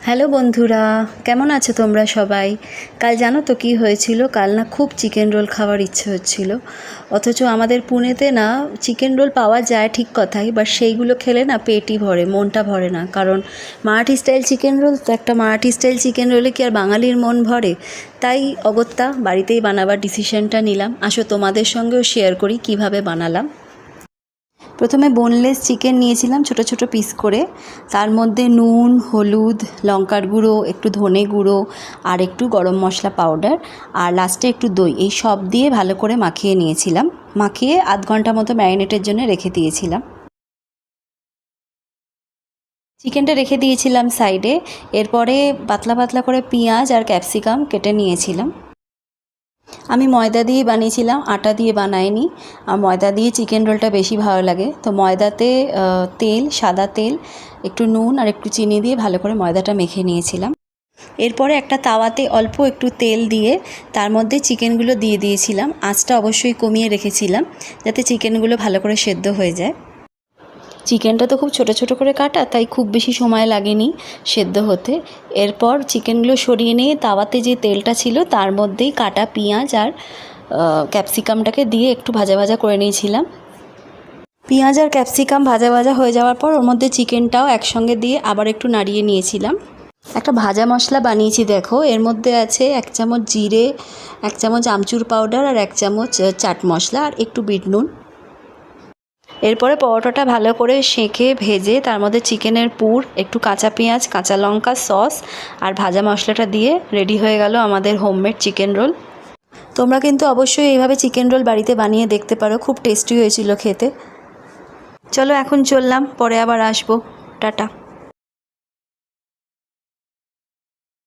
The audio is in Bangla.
হ্যালো বন্ধুরা, কেমন আছো তোমরা সবাই? কাল জানো তো কী হয়েছিল? কাল না খুব চিকেন রোল খাওয়ার ইচ্ছে হচ্ছিল। অথচ আমাদের পুনেতে না চিকেন রোল পাওয়া যায় ঠিক কথাই, বাট সেইগুলো খেলে না পেটই ভরে, মনটা ভরে না। কারণ মারাঠি স্টাইল চিকেন রোল তো, একটা মারাঠি স্টাইল চিকেন রোলে কি আর বাঙালির মন ভরে? তাই অগত্যা বাড়িতেই বানাবার ডিসিশনটা নিলাম। আসো তোমাদের সঙ্গেও শেয়ার করি কিভাবে বানালাম। প্রথমে বোনলেস চিকেন নিয়েছিলাম ছোট ছোট পিস করে, তার মধ্যে নুন, হলুদ, লঙ্কার গুঁড়ো, একটু ধনে গুঁড়ো আর একটু গরম মশলা পাউডার আর লাস্টে একটু দই, এই সব দিয়ে ভালো করে মাখিয়ে নিয়েছিলাম। মাখিয়ে আধ ঘন্টা মতো ম্যারিনেটের জন্য রেখে দিয়েছিলাম। চিকেনটা রেখে দিয়েছিলাম সাইডে। এরপরে পাতলা পাতলা করে পেঁয়াজ আর ক্যাপসিকাম কেটে নিয়েছিলাম। আমি ময়দা দিয়ে বানিয়েছিলাম, আটা দিয়ে বানাইনি। আর ময়দা দিয়ে চিকেন রোলটা বেশি ভালো লাগে। তো ময়দাতে তেল, সাদা তেল, একটু নুন আর একটু চিনি দিয়ে ভালো করে ময়দাটা মেখে নিয়েছিলাম। এরপরে একটা তাওয়াতে অল্প একটু তেল দিয়ে তার মধ্যে চিকেনগুলো দিয়ে দিয়েছিলাম। আঁচটা অবশ্যই কমিয়ে রেখেছিলাম যাতে চিকেনগুলো ভালো করে সেদ্ধ হয়ে যায়। চিকেনটা তো খুব ছোট ছোট করে কাটা, তাই খুব বেশি সময় লাগেনি সেদ্ধ হতে। এরপর চিকেনগুলো সরিয়ে নিয়ে তাওয়াতে যে তেলটা ছিল তার মধ্যেই কাটা পেঁয়াজ আর ক্যাপসিকামটাকে দিয়ে একটু ভাজা ভাজা করে নিয়েছিলাম। পেঁয়াজ আর ক্যাপসিকাম ভাজা ভাজা হয়ে যাওয়ার পর ওর মধ্যে চিকেনটাও একসঙ্গে দিয়ে আবার একটু নাড়িয়ে নিয়েছিলাম। একটা ভাজা মশলা বানিয়েছি দেখো, এর মধ্যে আছে 1 চামচ জিরে, 1 চামচ আমচুর পাউডার আর 1 চামচ চাট মশলা আর একটু বিট নুন। এরপরে পরোটাটা ভালো করে সেঁকে ভেজে তার মধ্যে চিকেনের পুর, একটু কাঁচা পেঁয়াজ, কাঁচা লঙ্কা, সস আর ভাজা মশলাটা দিয়ে রেডি হয়ে গেল আমাদের হোমমেড চিকেন রোল। তোমরা কিন্তু অবশ্যই এইভাবে চিকেন রোল বাড়িতে বানিয়ে দেখতে পারো, খুব টেস্টি হয়েছিল খেতে। চলো এখন চললাম, পরে আবার আসবো। টাটা।